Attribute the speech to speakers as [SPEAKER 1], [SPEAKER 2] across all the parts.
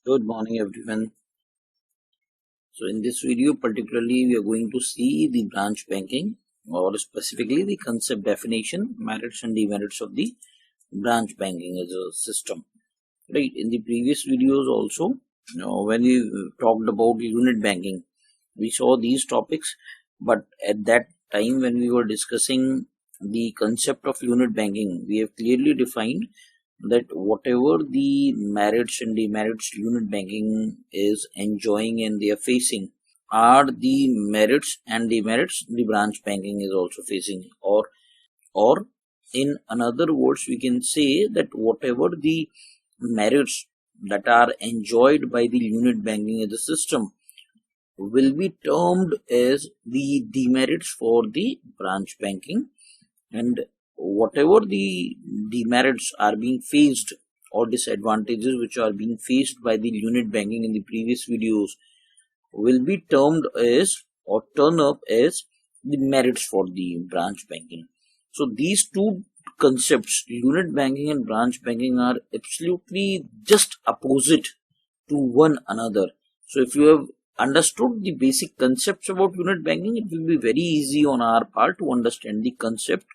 [SPEAKER 1] Good morning, everyone. So, in this video, particularly, we are going to see the branch banking, or specifically the concept definition, merits and demerits of the branch banking as a system. Right. In the previous videos, also, when we talked about unit banking, we saw these topics, but at that time, when we were discussing the concept of unit banking, we have clearly defined that whatever the merits and demerits unit banking is enjoying and they are facing are the merits and demerits the branch banking is also facing, or in another words we can say that whatever the merits that are enjoyed by the unit banking as a system will be termed as the demerits for the branch banking, and whatever the demerits are being faced or disadvantages which are being faced by the unit banking in the previous videos will be termed as or turn up as the merits for the branch banking. So these two concepts, unit banking and branch banking, are absolutely just opposite to one another. So if you have understood the basic concepts about unit banking, it will be very easy on our part to understand the concept,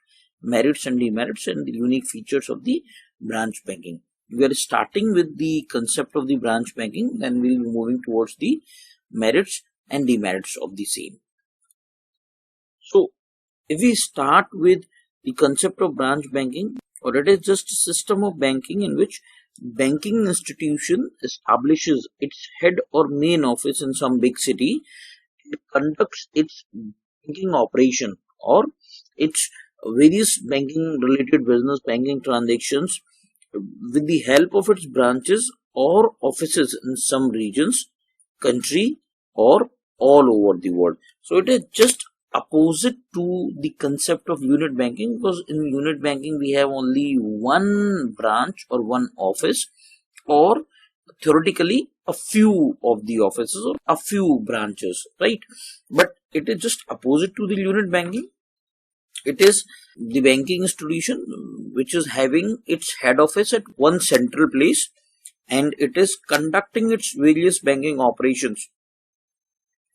[SPEAKER 1] merits and demerits, and the unique features of the branch banking. We are starting with the concept of the branch banking, then we will be moving towards the merits and demerits of the same. So if we start with the concept of branch banking, or it is just a system of banking in which banking institution establishes its head or main office in some big city, it conducts its banking operation or its various banking related business banking transactions with the help of its branches or offices in some regions, country, or all over the world. So it is just opposite to the concept of unit banking, because in unit banking we have only one branch or one office, or theoretically a few of the offices or a few branches, right? But it is just opposite to the unit banking. It is the banking institution which is having its head office at one central place, and it is conducting its various banking operations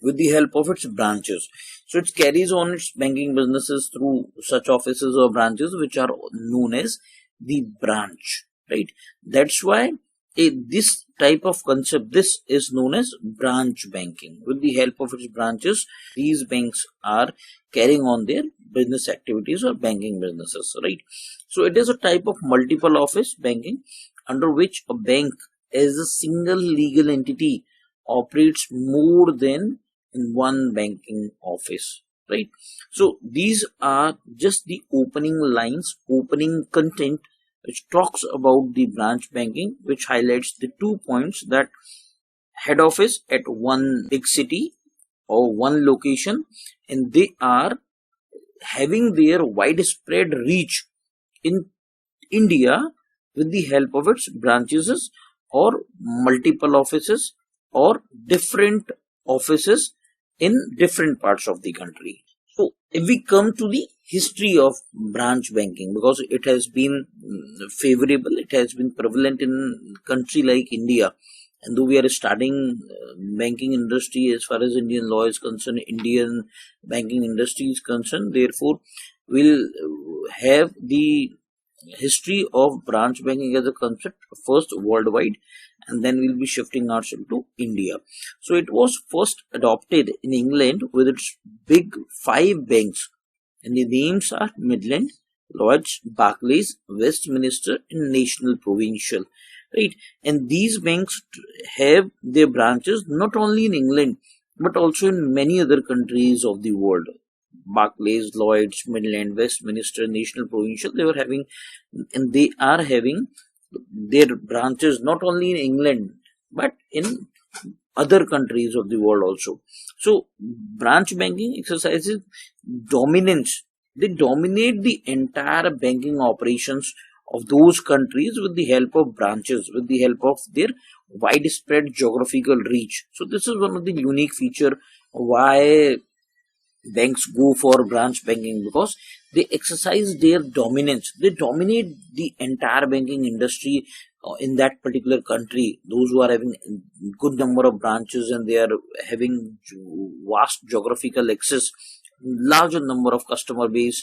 [SPEAKER 1] with the help of its branches. So it carries on its banking businesses through such offices or branches which are known as the branch, right? That's why this type of concept, this is known as branch banking. With the help of its branches, these banks are carrying on their business activities or banking businesses, right? So it is a type of multiple office banking under which a bank as a single legal entity operates more than in one banking office, right? So these are just the opening lines, opening content which talks about the branch banking, which highlights the 2 points: that head office at one big city or one location, and they are having their widespread reach in India with the help of its branches or multiple offices or different offices in different parts of the country. So if we come to the history of branch banking, because it has been favorable, it has been prevalent in country like India, and though we are starting banking industry as far as Indian law is concerned, Indian banking industry is concerned, therefore we'll have the history of branch banking as a concept first worldwide, and then we'll be shifting ourselves to India. So it was first adopted in England with its big five banks, and the names are Midland, Lloyds, Barclays, Westminster, and National Provincial, right? And these banks have their branches not only in England but also in many other countries of the world. Barclays, Lloyds, Midland, Westminster, National Provincial, they were having, and they are having their branches not only in England but in other countries of the world also. So branch banking exercises dominance. They dominate the entire banking operations of those countries with the help of branches, with the help of their widespread geographical reach. So this is one of the unique feature why banks go for branch banking, because they exercise their dominance. They dominate the entire banking industry in that particular country, those who are having good number of branches and they are having vast geographical access, larger number of customer base,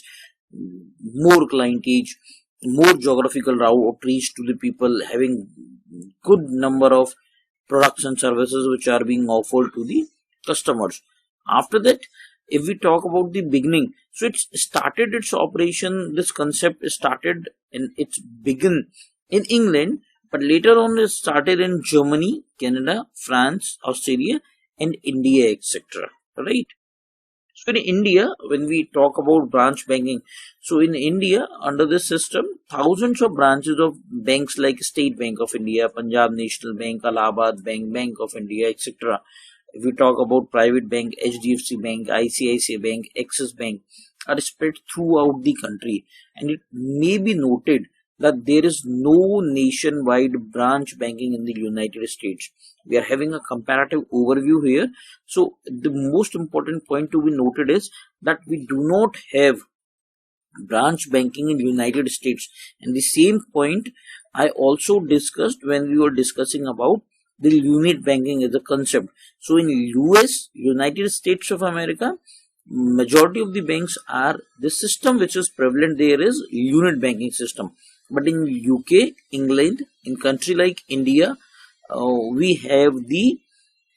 [SPEAKER 1] more clientage, more geographical route reach to the people, having good number of products and services which are being offered to the customers. After that, if we talk about the beginning, so it started its operation, this concept started and it's begin in England, but later on it started in Germany, Canada, France, Australia and India, etc. Right? So in India, when we talk about branch banking, so in India, under this system, thousands of branches of banks like State Bank of India, Punjab National Bank, Allahabad Bank, Bank of India, etc. If we talk about private bank, HDFC Bank, ICICI Bank, Axis Bank are spread throughout the country. And it may be noted that there is no nationwide branch banking in the United States. We are having a comparative overview here. So the most important point to be noted is that we do not have branch banking in United States. And the same point I also discussed when we were discussing about the unit banking as a concept. So in US, United States of America, majority of the banks are, the system which is prevalent there is unit banking system. But in UK, England, in country like India, we have the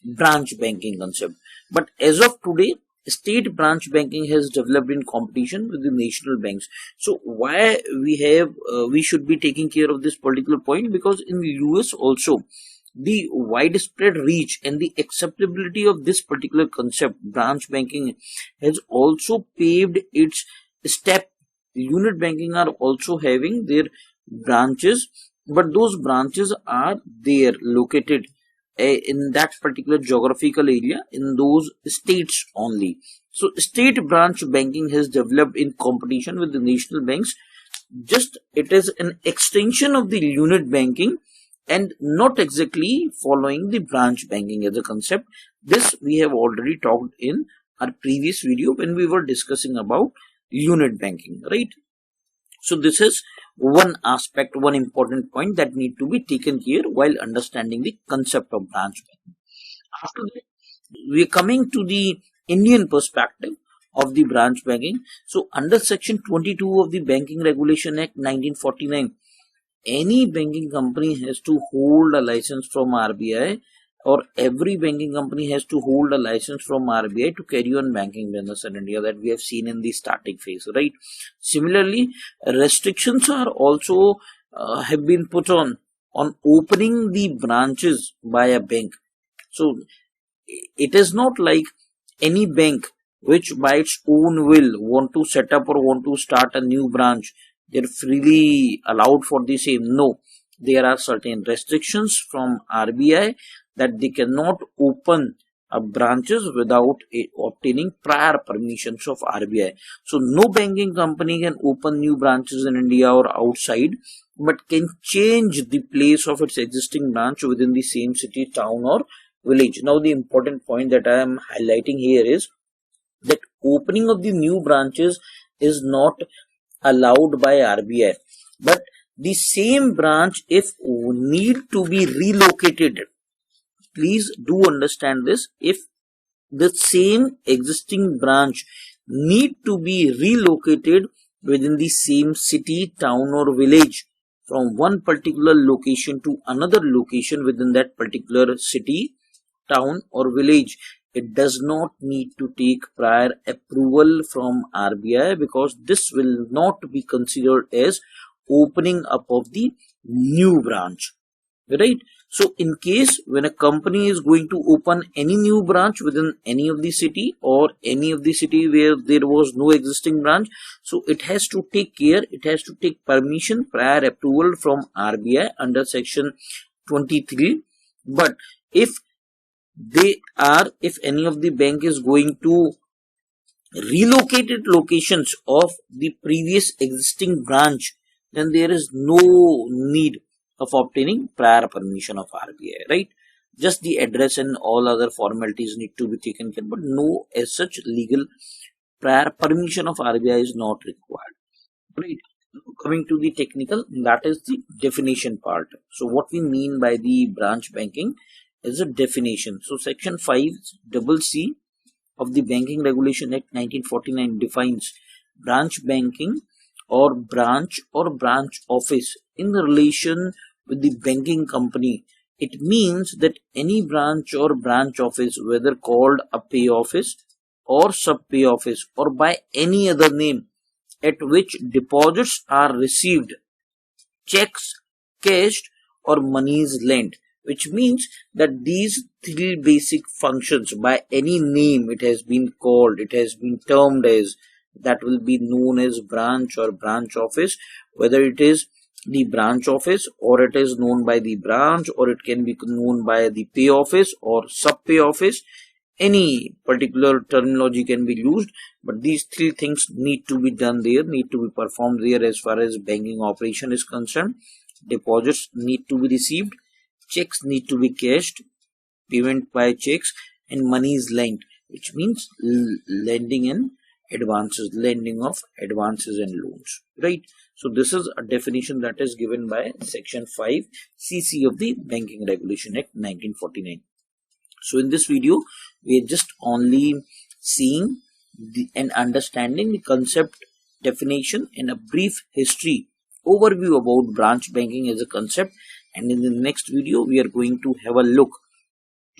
[SPEAKER 1] branch banking concept. But as of today, state branch banking has developed in competition with the national banks. So why we should be taking care of this particular point? Because in the US also, the widespread reach and the acceptability of this particular concept, branch banking, has also paved its step. Unit banking are also having their branches, but those branches are there located in that particular geographical area in those states only. So state branch banking has developed in competition with the national banks. Just it is an extension of the unit banking and not exactly following the branch banking as a concept. This we have already talked in our previous video when we were discussing about unit banking, right? So this is one aspect, one important point that need to be taken here while understanding the concept of branch banking. After that, we are coming to the Indian perspective of the branch banking. So under section 22 of the Banking Regulation Act 1949, any banking company has to hold a license from RBI, or every banking company has to hold a license from RBI to carry on banking business in India, that we have seen in the starting phase, right? Similarly, restrictions are also have been put on opening the branches by a bank. So it is not like any bank which by its own will want to set up or want to start a new branch, they're freely allowed for the same. No, there are certain restrictions from RBI that they cannot open branches without obtaining prior permissions of RBI. So no banking company can open new branches in India or outside, but can change the place of its existing branch within the same city, town or village. Now the important point that I am highlighting here is that opening of the new branches is not allowed by RBI, but the same branch, if need to be relocated, please do understand this, if the same existing branch need to be relocated within the same city, town or village from one particular location to another location within that particular city, town or village, it does not need to take prior approval from RBI, because this will not be considered as opening up of the new branch, right? So in case when a company is going to open any new branch within any of the city or any of the city where there was no existing branch, so it has to take care, it has to take permission, prior approval from RBI under section 23. But if any of the bank is going to relocated locations of the previous existing branch, then there is no need of obtaining prior permission of RBI, right? Just the address and all other formalities need to be taken care, but no as such legal prior permission of RBI is not required, right? Coming to the technical, that is the definition part. So what we mean by the branch banking is a definition. So section 5(c) of the Banking Regulation Act 1949 defines branch banking or branch office in relation with the banking company. It means that any branch or branch office, whether called a pay office or sub-pay office or by any other name, at which deposits are received, checks cashed, or monies lent, which means that these three basic functions, by any name it has been called, it has been termed as, that will be known as branch or branch office, whether it is the branch office or it is known by the branch, or it can be known by the pay office or sub-pay office. Any particular terminology can be used, but these three things need to be done there, need to be performed there as far as banking operation is concerned. Deposits need to be received, checks need to be cashed, payment by checks, and money is lent, which means lending and advances, lending of advances and loans, right? So this is a definition that is given by section 5(c) of the Banking Regulation Act 1949. So in this video, we are just only seeing and understanding the concept, definition, and a brief history overview about branch banking as a concept. And in the next video, we are going to have a look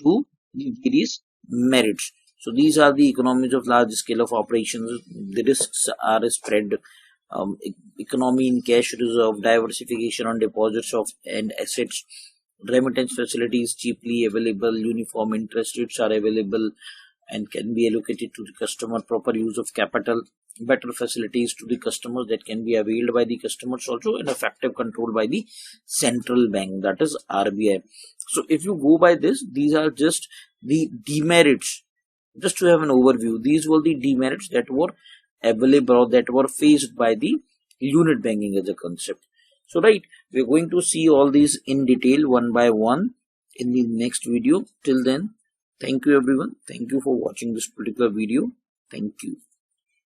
[SPEAKER 1] to the various merits. So these are the economies of large scale of operations. The risks are spread, economy in cash reserve, diversification on deposits of and assets, remittance facilities cheaply available, uniform interest rates are available and can be allocated to the customer, proper use of capital, better facilities to the customers that can be availed by the customers also, and effective control by the central bank, that is RBI. So if you go by this, these are just the demerits. Just to have an overview, these were the demerits that were available or that were faced by the unit banking as a concept. So right, we're going to see all these in detail one by one in the next video. Till then, thank you everyone. Thank you for watching this particular video. Thank you.